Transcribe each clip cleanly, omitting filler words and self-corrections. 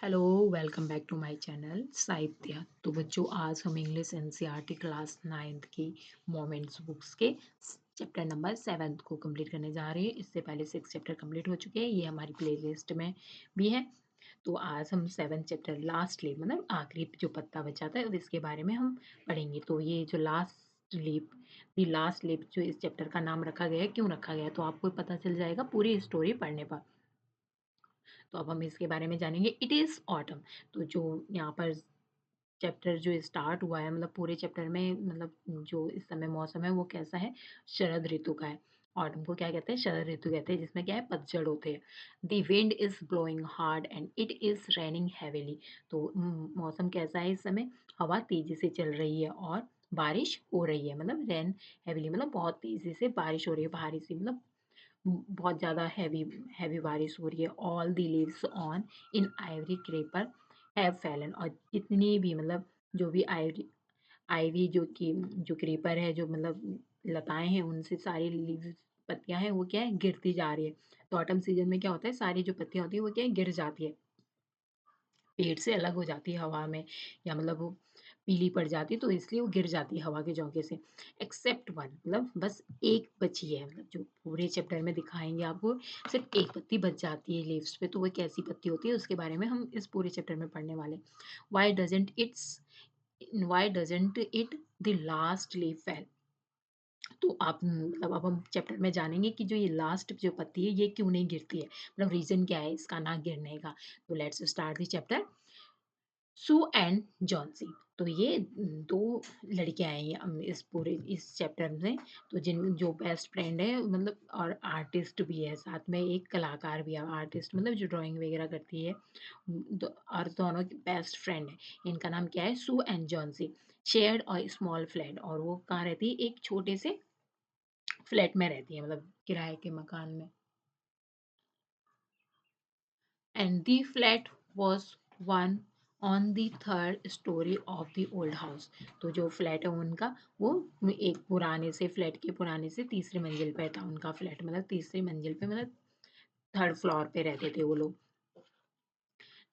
Hello, welcome back to my channel Sahitya. तो बच्चों, आज हम इंग्लिश एनसीईआरटी क्लास 9th की मोमेंट्स बुक्स के चैप्टर नंबर 7 को कंप्लीट करने जा रहे हैं। इससे पहले 6 चैप्टर कंप्लीट हो चुके हैं, ये हमारी प्लेलिस्ट में भी है। तो आज हम 7 चैप्टर लास्ट लीफ मतलब आखिरी जो पत्ता बचा था इसके बारे में हम पढ़ेंगे। तो ये जो लास्ट लीफ जो इस चैप्टर का नाम रखा गया है, क्यों रखा गया है तो आपको पता चल जाएगा पूरी स्टोरी पढ़ने पर। तो अब हम इसके बारे में जानेंगे। It is autumn. तो जो यहाँ पर चैप्टर जो स्टार्ट हुआ है मतलब पूरे चैप्टर में मतलब जो इस समय मौसम है वो कैसा है, शरद ऋतु का है। ऑटम को क्या कहते हैं, शरद ऋतु कहते हैं, जिसमें क्या है पतझड़ होते हैं। The wind is blowing hard and it is raining heavily. तो मौसम कैसा है इस समय, हवा तेजी से चल रही है और बारिश हो रही है। मतलब रेन हैवीली मतलब बहुत तेजी से बारिश हो रही है, भारी सी मतलब बहुत ज़्यादा हैवी हैवी बारिश हो रही है। All the leaves on in Ivory creeper have Fallon. और जितनी भी मतलब जो भी आइवरी आइवी जो क्रीपर है, जो मतलब लताएं हैं, उनसे सारी लीव्स पत्तियां हैं वो क्या है गिरती जा रही है। तो ऑटम सीजन में क्या होता है, सारी जो पत्तियां होती है वो क्या है गिर जाती है, पेड़ से अलग हो जाती है हवा में, या मतलब वो पीली पड़ जाती है, तो इसलिए वो गिर जाती है हवा के झोंके से। एक्सेप्ट वन मतलब बस एक बची है, मतलब जो पूरे चैप्टर में दिखाएंगे आपको सिर्फ एक पत्ती बच जाती है लीव्स पे। तो वो कैसी पत्ती होती है उसके बारे में हम इस पूरे चैप्टर में पढ़ने वाले। Why doesn't it's why doesn't it the last leaf fail. तो आप मतलब अब हम चैप्टर में जानेंगे कि जो ये लास्ट जो पत्ती है ये क्यों नहीं गिरती है, मतलब रीजन क्या है इसका ना गिरने का। तो let's start the chapter. Sue and Johnsy. तो ये दो लड़कियां हैं इस चैप्टर में। तो जिन जो बेस्ट फ्रेंड है मतलब, और आर्टिस्ट भी है साथ में, एक कलाकार भी है। आर्टिस्ट मतलब जो ड्राइंग वगैरह करती है, और दोनों की बेस्ट फ्रेंड है। इनका नाम क्या है, सू एंड जॉन्सी। शेयर्ड और स्मॉल फ्लैट, और वो कहाँ रहती है, एक छोटे से फ्लैट में रहती है, मतलब किराए के मकान में। And the flat was one on the third story of the old house। तो जो फ्लैट है उनका, वो एक पुराने से फ्लैट के पुराने से तीसरी मंजिल पे था उनका फ्लैट, मतलब तीसरी मंजिल पे मतलब थर्ड फ्लोर पे रहते थे वो लोग।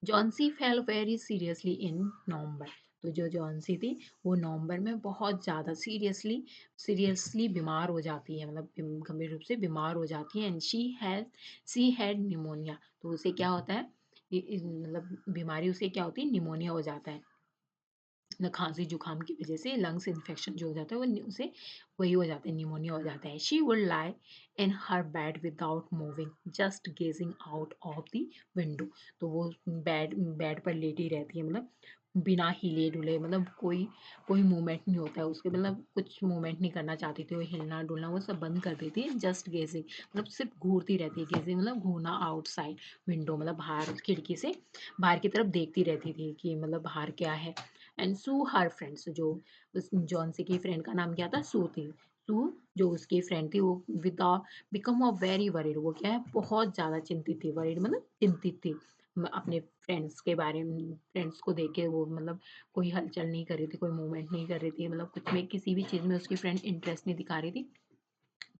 Johnsy fell very seriously in November. तो जो जॉन्सी थी वो नवंबर में बहुत ज़्यादा सीरियसली बीमार हो जाती है, मतलब गंभीर रूप से बीमार हो जाती है। And she had pneumonia. तो उसे क्या होता है, मतलब बीमारी उसे क्या होती है, निमोनिया हो जाता है। न खांसी जुकाम की वजह से लंग्स इन्फेक्शन जो हो जाता है वो उसे वही हो जाता है, निमोनिया हो जाता है। She would lie in her bed without moving just gazing out of the window. तो वो बेड पर लेटी रहती है, मतलब बिना हिले डुले, मतलब कोई कोई मूवमेंट नहीं होता है उसके, मतलब कुछ मूवमेंट नहीं करना चाहती थी वो, हिलना डुलना वो सब बंद कर देती है। जस्ट गेजिंग मतलब सिर्फ घूरती रहती है, गेजिंग मतलब घूरना, आउटसाइड विंडो मतलब बाहर खिड़की से बाहर की तरफ देखती रहती थी कि मतलब बाहर क्या है। एंड सू हर फ्रेंड्स, जो उस जॉन्सी की फ्रेंड का नाम क्या था, सू थी। सू जो उसकी फ्रेंड थी वो विदा बिकम अ वेरी वरीड, वो क्या है बहुत ज़्यादा चिंतित थी। वरीड मतलब चिंतित थी अपने फ्रेंड्स के बारे में। फ्रेंड्स को देख के वो मतलब कोई हलचल नहीं कर रही थी, कोई मूवमेंट नहीं कर रही थी, मतलब कुछ में किसी भी चीज़ में उसकी फ्रेंड इंटरेस्ट नहीं दिखा रही थी।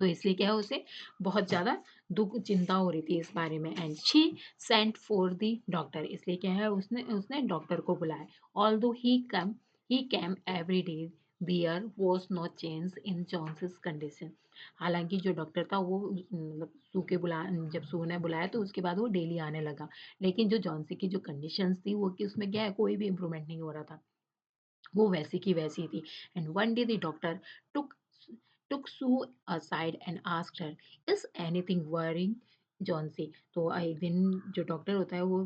तो इसलिए क्या है उसे बहुत ज़्यादा दुःख चिंता हो रही थी इस बारे में। And she sent for the doctor. इसलिए क्या है उसने उसने डॉक्टर को बुलाया। Although he came every day, there was no change in जॉन्स's कंडीशन। हालांकि जो डॉक्टर था वो मतलब सू के बुला जब सू ने बुलाया तो उसके बाद वो डेली आने लगा, लेकिन जो जॉन्सी की जो कंडीशंस थी वो कि उसमें क्या है कोई भी इम्प्रूवमेंट नहीं हो रहा था, वो वैसी की वैसी थी। And one day the doctor took took Sue aside and asked her, "Is anything worrying Johnsy?" तो एक दिन जो डॉक्टर होता है वो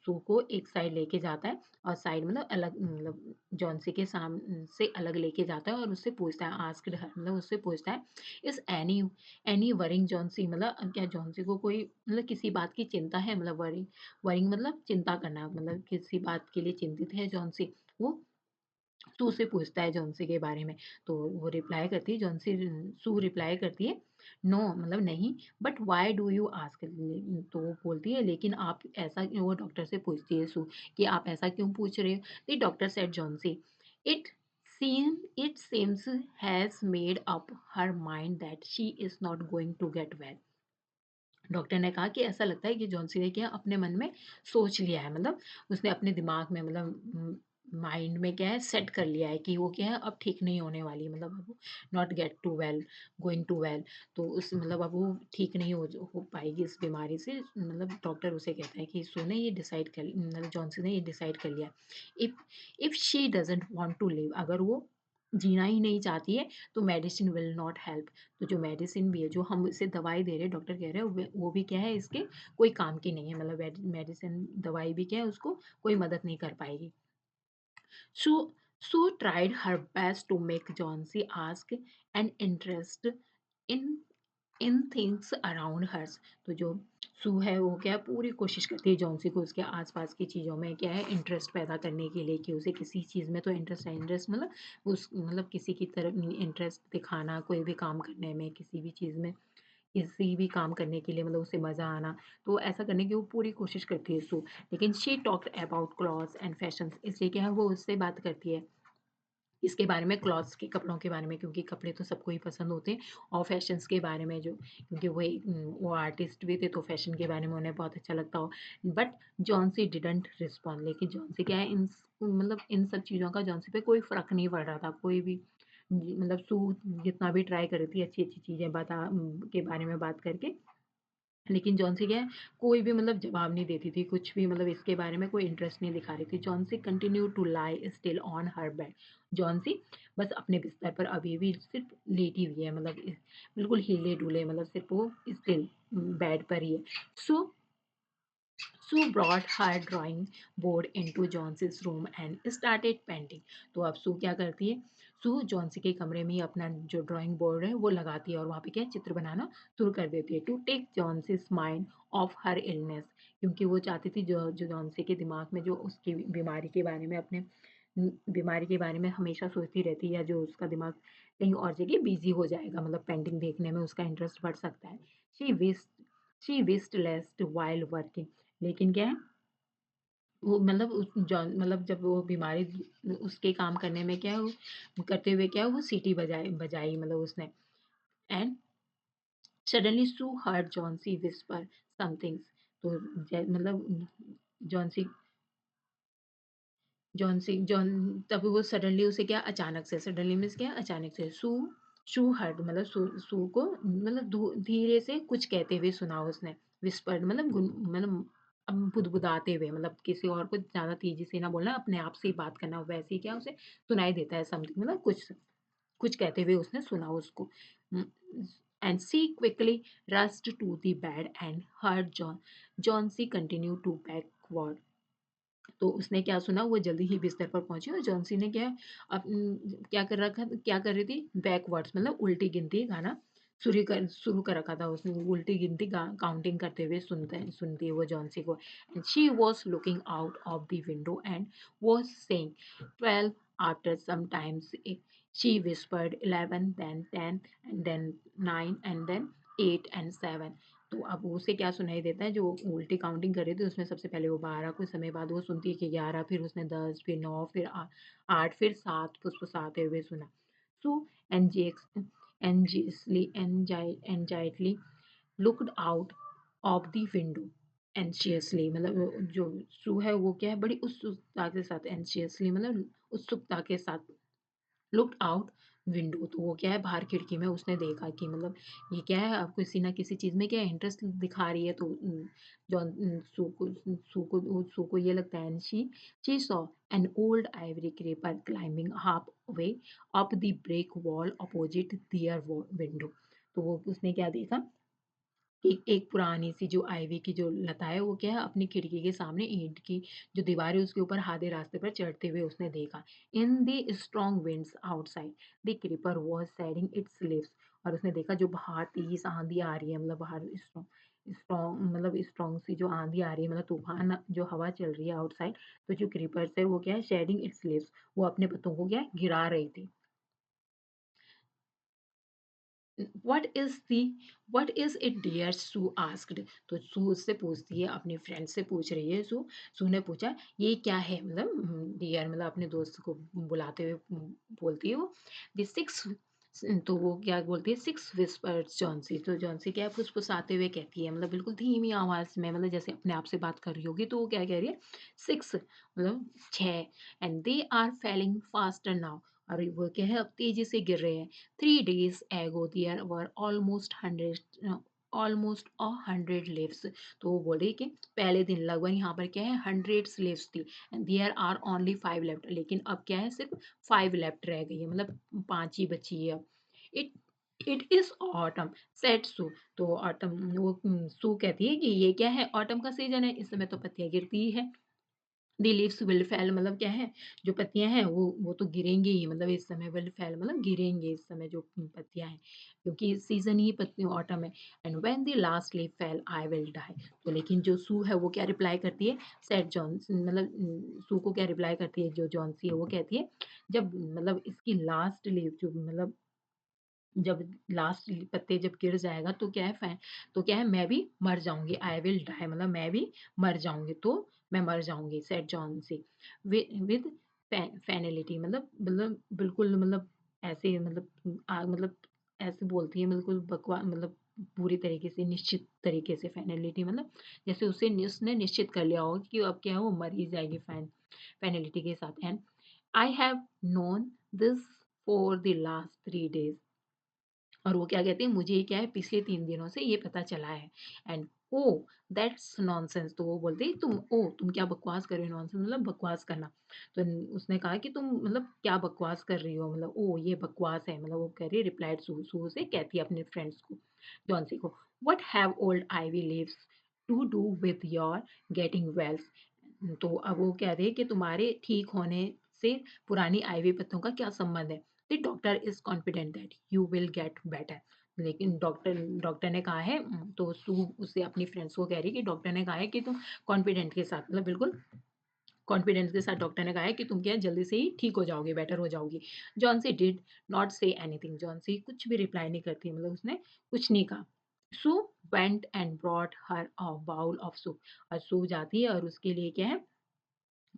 सू को एक साइड लेके जाता है, और साइड मतलब अलग मतलब जॉन्सी के सामने से अलग लेके जाता है, और उससे पूछता है, आस्क्ड हर मतलब उससे पूछता है, इस एनी वरिंग जॉन्सी, मतलब क्या जॉन्सी को कोई मतलब किसी बात की चिंता है, मतलब वरिंग वरिंग मतलब चिंता करना, मतलब किसी बात के लिए चिंतित है जॉन्सी। वो सू से पूछता है जॉन्सी के बारे में। तो वो रिप्लाई करती है जॉन्सी, सू रिप्लाई करती है, नो मतलब नहीं, but why do you ask. तो वो बोलती है लेकिन आप ऐसा क्यों, वो डॉक्टर से पूछती है सू कि आप ऐसा क्यों पूछ रहे हो। The doctor said Johnsy, it it seems has made up her mind that she is not going to get well. Doctor ने कहा कि ऐसा लगता है कि जॉन्सी ने क्या अपने मन में सोच लिया है, मतलब उसने अपने दिमाग में, मतलब माइंड में क्या है सेट कर लिया है कि वो क्या है अब ठीक नहीं होने वाली, मतलब अब not get to well, going to well. तो उस मतलब अब वो ठीक नहीं हो पाएगी इस बीमारी से। मतलब डॉक्टर उसे कहता है कि सो ने ये डिसाइड कर, मतलब जॉन्सी ने ये डिसाइड कर लिया, if if she doesn't want to live, अगर वो जीना ही नहीं चाहती है तो मेडिसिन विल नॉट हेल्प। तो जो मेडिसिन भी है, जो हम इसे दवाई दे रहे हैं, डॉक्टर कह रहे हैं वो भी क्या है इसके कोई काम की नहीं है, मतलब मेडिसिन दवाई भी क्या है उसको कोई मदद नहीं कर पाएगी। So Sue tried her best to make Johnsy ask and interest in things around hers. तो जो सू है वो क्या है पूरी कोशिश करती है जॉन्सी को उसके आसपास की चीज़ों में क्या है इंटरेस्ट पैदा करने के लिए, कि उसे किसी चीज़ में तो इंटरेस्ट है, इंटरेस्ट मतलब उस मतलब किसी की तरफ इंटरेस्ट दिखाना, कोई भी काम करने में, किसी भी चीज़ में, किसी भी काम करने के लिए मतलब उसे मज़ा आना। तो ऐसा करने की वो पूरी कोशिश करती है सू। लेकिन she talked about clothes and fashions, इसलिए क्या है वो उससे बात करती है इसके बारे में, क्लॉथ्स के कपड़ों के बारे में, क्योंकि कपड़े तो सबको ही पसंद होते हैं, और फैशंस के बारे में, जो क्योंकि वो आर्टिस्ट भी थे तो फैशन के बारे में उन्हें बहुत अच्छा लगता हो। बट जॉन्सी डिडंट रिस्पॉन्ड, लेकिन जॉन्सी क्या है इन मतलब इन सब चीज़ों का जॉन्सी पे कोई फ़र्क नहीं पड़ रहा था, कोई भी मतलब सू जितना भी ट्राई कर रही थी अच्छी अच्छी चीज़ें के बारे में बात करके, लेकिन जॉन्सी क्या है कोई भी मतलब जवाब नहीं देती थी, कुछ भी मतलब इसके बारे में कोई इंटरेस्ट नहीं दिखा रही थी। Johnsy continue to lie still on her bed. Johnsy बस अपने बिस्तर पर अभी भी सिर्फ लेटी हुई है, मतलब बिल्कुल हिले डुले, मतलब सिर्फ वो स्टिल बेड पर ही है। सो Sue brought her drawing board into Johnson's room and started painting. तो अब सू क्या करती है, सू जॉन्सी के कमरे में ही अपना जो ड्राइंग बोर्ड है वो लगाती है और वहाँ पे क्या है चित्र बनाना शुरू कर देती है, टू टेक जॉन्सी's माइंड ऑफ हर इलनेस। क्योंकि वो चाहती थी जो जो जॉन्सी के दिमाग में जो उसकी बीमारी के बारे में, अपने बीमारी के बारे में हमेशा सोचती रहती है, या जो उसका दिमाग कहीं और जगह बिजी हो जाएगा, मतलब पेंटिंग देखने में उसका इंटरेस्ट बढ़ सकता है। She wish she wished lest while working, लेकिन क्या है वो मतलब मतलब जब वो बीमारी उसके काम करने में क्या है वो करते हुए क्या है वो सीटी बजाई मतलब उसने। And suddenly Sue heard Johnsy whisper somethings. तो मतलब जॉन्सी जॉन्सी जॉन तब वो सडनली उसे क्या अचानक से, सडनली मीन्स क्या अचानक से, शू हर्ड मतलब सू को मतलब धीरे से कुछ कहते हुए सुना उसने। विस्पर्ड मतलब मतलब बुदबुदाते हुए, मतलब किसी और को ज्यादा तेजी से ना बोलना, अपने आप से ही बात करना, वैसे ही क्या उसे सुनाई देता है समथिंग, मतलब कुछ कुछ कहते हुए उसने सुना उसको। And she quickly rushed to the bed and heard Johnsy continue to backward. तो उसने क्या सुना, वो जल्दी ही बिस्तर पर पहुंची और जॉन्सी ने क्या कर रही थी बैकवर्ड्स, मतलब उल्टी गिनती गाना शुरू कर रखा था उसने, उल्टी गिनती काउंटिंग करते हुए सुनती है वो जॉन्सी को। And she was looking out of the window and was saying 12 after some times she whispered 11 then 10 and then 9 and then 8 and 7। तो अब उसे क्या सुनाई देता है, जो उल्टी काउंटिंग कर रही थी उसमें सबसे पहले वो 12, कुछ समय बाद वो सुनती है कि 11, फिर उसने 10, फिर 9, फिर 8, फिर 7 फुसफुसाते हुए सुना। So anxiously looked out of the window anxiously, मतलब जो सू है वो क्या है बड़ी उत्सुकता के साथ, एंशियसली मतलब उत्सुकता के साथ लुक्ड आउट विंडो, तो वो क्या है बाहर खिड़की में उसने देखा कि मतलब ये क्या है अब किसी ना किसी चीज़ में क्या इंटरेस्ट दिखा रही है। तो जॉन सू को ये लगता है, she saw an old ivory creeper climbing halfway up the brick wall opposite their window. तो वो उसने क्या देखा, एक पुरानी सी जो आईवी की जो लता है वो क्या है अपनी खिड़की के सामने ईंट की जो दीवार है उसके ऊपर आधे रास्ते पर चढ़ते हुए उसने देखा। In the strong winds outside the creeper was shedding its leaves. और उसने देखा जो बाहर तेज आंधी आ रही है, मतलब बाहर स्ट्रॉन्ग स्ट्रॉन्ग मतलब स्ट्रॉन्ग सी जो आंधी आ रही है, मतलब तूफान जो हवा चल रही है आउटसाइड। तो जो क्रीपर है वो क्या है शेडिंग इट्स लीव्स, वो अपने पत्तों को क्या है गिरा रही थी। What is the what is it dear, Sue asked. तो सू उससे पूछती है, अपने फ्रेंड से पूछ रही है सू। सू ने पूछा ये क्या है, मतलब डियर मतलब अपने दोस्त को बुलाते हुए बोलती है वो। द सिक्स तो वो क्या बोलती है, 6 व्हिस्पर्स जॉन्सी। तो जॉन्सी क्या है, फुसफुसाते हुए कहती है, मतलब बिल्कुल धीमी आवाज़ में, मतलब जैसे अपने आप से बात कर रही होगी। तो वो क्या कह रही है, 6 मतलब 6, and they are falling faster now, और वो क्या है, अब तेज़ी से गिर रहे हैं। 3 डेज़ एगो देयर वर ऑलमोस्ट 100 लीव्स। तो वो बोले कि पहले दिन लगभग यहाँ पर क्या है, 100 लीव्स थी, and there are only 5 left. लेकिन अब क्या है, सिर्फ 5 लेफ्ट रह गई है, मतलब 5 ही बची है अब। It it is autumn said Sue. तो ऑटम, वो सू कहती है कि ये क्या है, ऑटम का सीज़न है, इस समय तो पत्तियाँ गिरती ही है। द लीव्स विल फेल, मतलब क्या है, जो पत्तियाँ हैं वो तो गिरेंगी ही, मतलब इस समय विल फेल मतलब गिरेंगे इस समय जो पत्तियाँ हैं, क्योंकि सीज़न ही पत्ती ऑटम है। And when the last leaf fell I will die. तो लेकिन जो सू है वो क्या रिप्लाई करती है, सेड जॉनसन, मतलब सू को क्या रिप्लाई करती है, जो जॉनसी है वो कहती है, जब मतलब इसकी लास्ट लीफ जो मतलब जब लास्ट पत्ते जब गिर जाएगा तो क्या है, तो क्या है, मैं भी मर जाऊँगी, आई विल डाई, मतलब मैं भी मर जाऊँगी, तो मैं मर जाऊँगी, सेड जॉनसी विद फ़ैनिलिटी, मतलब बिल्कुल, मतलब ऐसे, मतलब ऐसे बोलती है, बिल्कुल मतलब पूरी तरीके से, निश्चित तरीके से, फ़ैनिलिटी मतलब जैसे उसने निश्चित कर लिया होगा कि अब क्या है, वो मर ही जाएगी फ़ैनिलिटी के साथ। And I have known this for the last 3 days. और वो क्या कहती है, मुझे क्या है, पिछले 3 दिनों से ये पता चला है। And oh! That's nonsense. तो वो बोलती है, तुम क्या बकवास कर रही हो, नॉनसेंस मतलब बकवास करना। तो उसने कहा कि तुम मतलब क्या बकवास कर रही हो, मतलब ओह! ये बकवास है, मतलब वो कह रही है, रिप्लाइड सू से कहती है अपने फ्रेंड्स को, जॉन्सी को, what have old ivy leaves to do with your getting wells. तो अब वो कह रही है कि तुम्हारे ठीक होने से पुरानी आईवी पत्तों का क्या संबंध है। The doctor is confident that you will get better. लेकिन डॉक्टर ने कहा है, तो सू उससे अपनी फ्रेंड्स को कह रही है कि डॉक्टर ने कहा है कि तुम कॉन्फिडेंट के साथ, मतलब बिल्कुल कॉन्फिडेंस के साथ डॉक्टर ने कहा है कि तुम क्या है, जल्दी से ही ठीक हो जाओगे, बेटर हो जाओगी। Johnsy did not say anything. Johnsy कुछ भी रिप्लाई नहीं करती, मतलब उसने कुछ नहीं कहा। Sue went and brought her a bowl of soup. और सू जाती है और उसके लिए क्या है,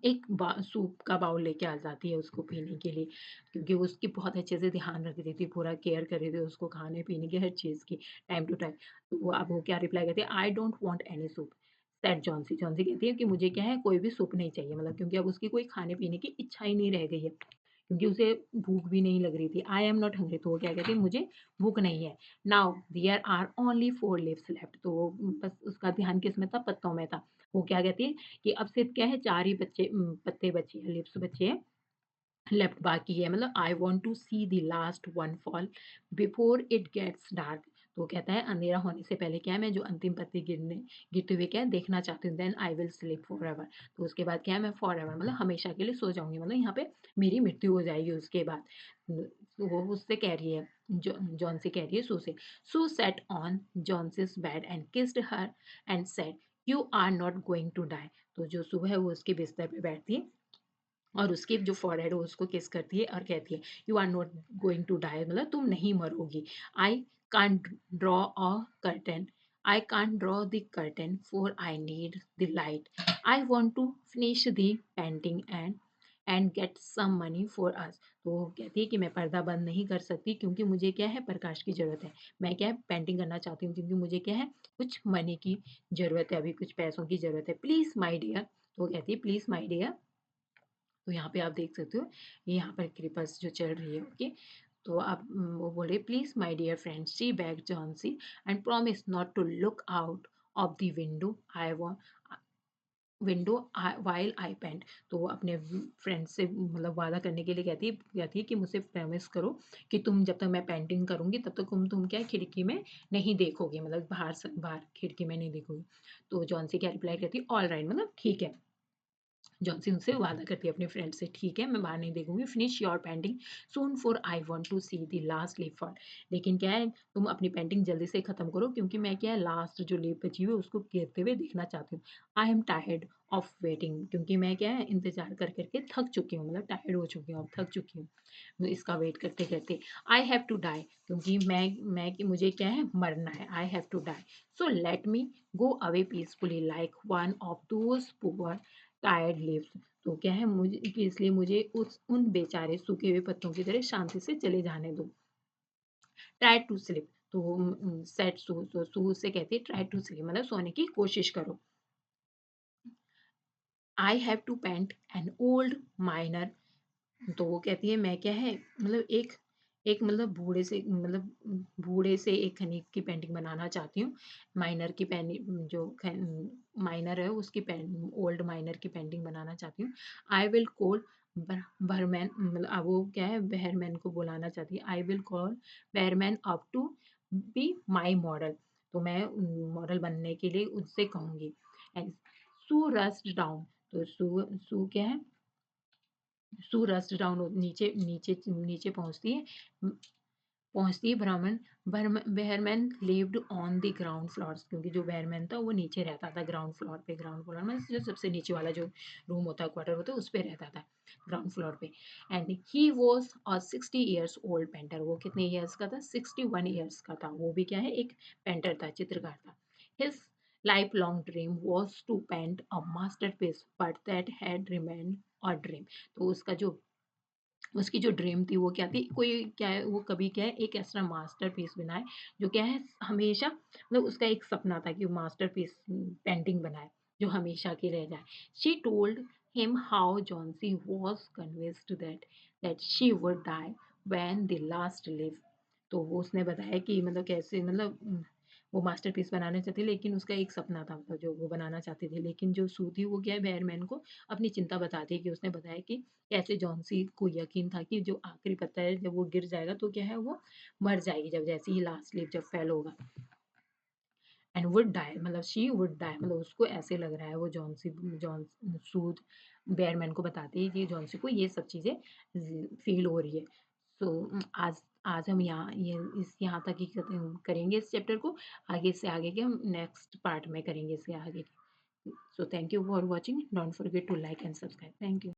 एक सूप का बाउल लेके आ जाती है उसको पीने के लिए, क्योंकि वो उसकी बहुत अच्छे से ध्यान रख रही थी, पूरा केयर कर रही थी उसको खाने पीने की, हर चीज़ की, टाइम टू टाइम। तो वो अब वो क्या रिप्लाई करती है, I don't want any soup, said Johnsy. Johnsy कहती है कि मुझे क्या है, कोई भी सूप नहीं चाहिए, मतलब क्योंकि अब उसकी कोई खाने पीने की इच्छा ही नहीं रह गई है, क्योंकि उसे भूख भी नहीं लग रही थी। I am not hungry. तो वो क्या कहती है, मुझे भूख नहीं है। Now there are only 4 leaves left. तो वो बस उसका ध्यान किस में था, पत्तों में था। वो क्या कहती है कि अब सिर्फ क्या है, 4 ही पत्ते बचे हैं, लीव्स बचे हैं, लेफ्ट बाकी है, मतलब I want to see the last one fall before it gets dark. तो वो कहता है, अंधेरा होने से पहले क्या है, मैं जो अंतिम पत्ती गिरते हुए क्या है, देखना चाहती हूँ। Then I will sleep forever. तो उसके बाद क्या है, मैं फॉरएवर मतलब हमेशा के लिए सो जाऊंगी, मतलब यहाँ पे मेरी मृत्यु हो जाएगी उसके बाद। तो वो उससे कह रही है, जॉन से कह रही है सू से। Sue sat on Johnsy's bed and kissed her and said, you are not going to die. तो जो सू है वो उसके बिस्तर पे बैठती है और उसकी जो फॉरहेड है उसको किस करती है और कहती है, you are not going to die, मतलब तुम नहीं मरोगी। I can't draw a curtain, I can't draw the curtain for I need the light. I want to finish the painting and get some money for us. तो वो कहती है कि मैं पर्दा बंद नहीं कर सकती, क्योंकि मुझे क्या है, प्रकाश की ज़रूरत है। मैं क्या है, पेंटिंग करना चाहती हूँ, क्योंकि मुझे क्या है, कुछ मनी की ज़रूरत है, अभी कुछ पैसों की ज़रूरत है। Please my dear. तो वो कहती है, प्लीज़ माई डियर। तो यहाँ पे आप देख सकते हो, ये यहाँ पर क्रिपर्स जो चल रही है, ओके। तो आप वो बोले, please my dear friend see back Johnsy and promise not to look out of the window I want window while I paint. तो वो अपने फ्रेंड से मतलब वादा करने के लिए कहती है कि मुझसे प्रॉमिस करो कि तुम जब तक मैं पेंटिंग करूंगी तब तक तुम क्या है, खिड़की में नहीं देखोगे, मतलब बाहर खिड़की में नहीं देखोगे। तो जॉन्सी क्या रिप्लाई करती है, ऑल राइट, मतलब ठीक है। जॉन्सी उनसे वादा करती है अपने फ्रेंड से, ठीक है मैं बाहर नहीं देखूंगी। Finish your painting soon for I want to see the last leaf fall. लेकिन क्या है, तुम अपनी पेंटिंग जल्दी से खत्म करो, क्योंकि मैं क्या है, लास्ट जो लीफ बची हुई है उसको गिरते हुए देखना चाहती हूँ। I am tired of waiting, क्योंकि मैं क्या है, इंतजार कर करके थक चुकी हूँ, मतलब टायर्ड हो चुकी हूँ, अब थक चुकी हूँ इसका वेट करते करते। आई हैव टू डाई, क्योंकि मैं कि मुझे क्या है, मरना है। I have to die, so let me go away peacefully like one of those poor tired leaves. तो क्या है, मुझे कि इसलिए मुझे उन बेचारे सूखे हुए पत्तों की तरह शांति से चले जाने दो। ट्राई टू स्लीप, तो सेड सू, तो सू से कहती है ट्राई टू स्लीप मतलब सोने की कोशिश करो। I have to paint an old miner, तो वो कहती है मैं क्या है मतलब एक एक मतलब बूढ़े से एक खनिक की पेंटिंग बनाना चाहती हूँ। माइनर की पेंटिंग जो माइनर है उसकी ओल्ड माइनर की पेंटिंग बनाना चाहती हूँ। आई विल कॉल बहरमैन, मतलब अब वो क्या है बहरमैन को बुलाना चाहती है। I will call Behrman up to be my model, तो मैं मॉडल बनने के लिए उससे कहूँगी। एंड सू रस्ट डाउन, तो सू क्या है सू रस्ट डाउन नीचे नीचे नीचे पहुंचती है। Behrman lived on the ground floors, क्योंकि जो बेहरमैन था वो नीचे रहता था ग्राउंड फ्लोर पे। ग्राउंड फ्लोर में जो सबसे नीचे वाला जो रूम होता है क्वार्टर होता है उस पे रहता था, ग्राउंड फ्लोर पे। And he was a 60 years old painter, वो कितने ईयर्स का था 61 years का था। वो भी क्या है एक पेंटर था, चित्रकार था। His lifelong dream was to paint a masterpiece but that had remained a dream, तो उसकी जो ड्रीम थी वो क्या थी, कोई क्या है वो कभी क्या है एक ऐसा मास्टरपीस बनाए जो क्या है हमेशा मतलब उसका एक सपना था कि वो मास्टरपीस पेंटिंग बनाए जो हमेशा की रह जाए। She told him how Johnsy was convinced that she would die when the last leave, तो वो उसने बताया कि मतलब कैसे वो मास्टरपीस बनाना चाहती लेकिन उसका एक सपना था, मतलब जो वो बनाना चाहती थी। लेकिन जो सू थी वो क्या है बेयरमैन को अपनी चिंता बताती है कि उसने बताया कि कैसे जॉन्सी को यकीन था कि जो आखिरी पत्ता है जब वो गिर जाएगा तो क्या है वो मर जाएगी, जब जैसे ही लास्ट लीफ जब फेल होगा। एंड वुड डाई मतलब शी वुड डाई, मतलब उसको ऐसे लग रहा है वो जॉन सूद बेयरमैन को बताती है कि जॉन्सी को ये सब चीज़ें फील हो रही है। सो आज आज हम यहाँ तक ही करेंगे इस चैप्टर को। आगे से आगे के हम नेक्स्ट पार्ट में करेंगे इसके आगे। So thank you for watching, don't forget to like and subscribe. Thank you.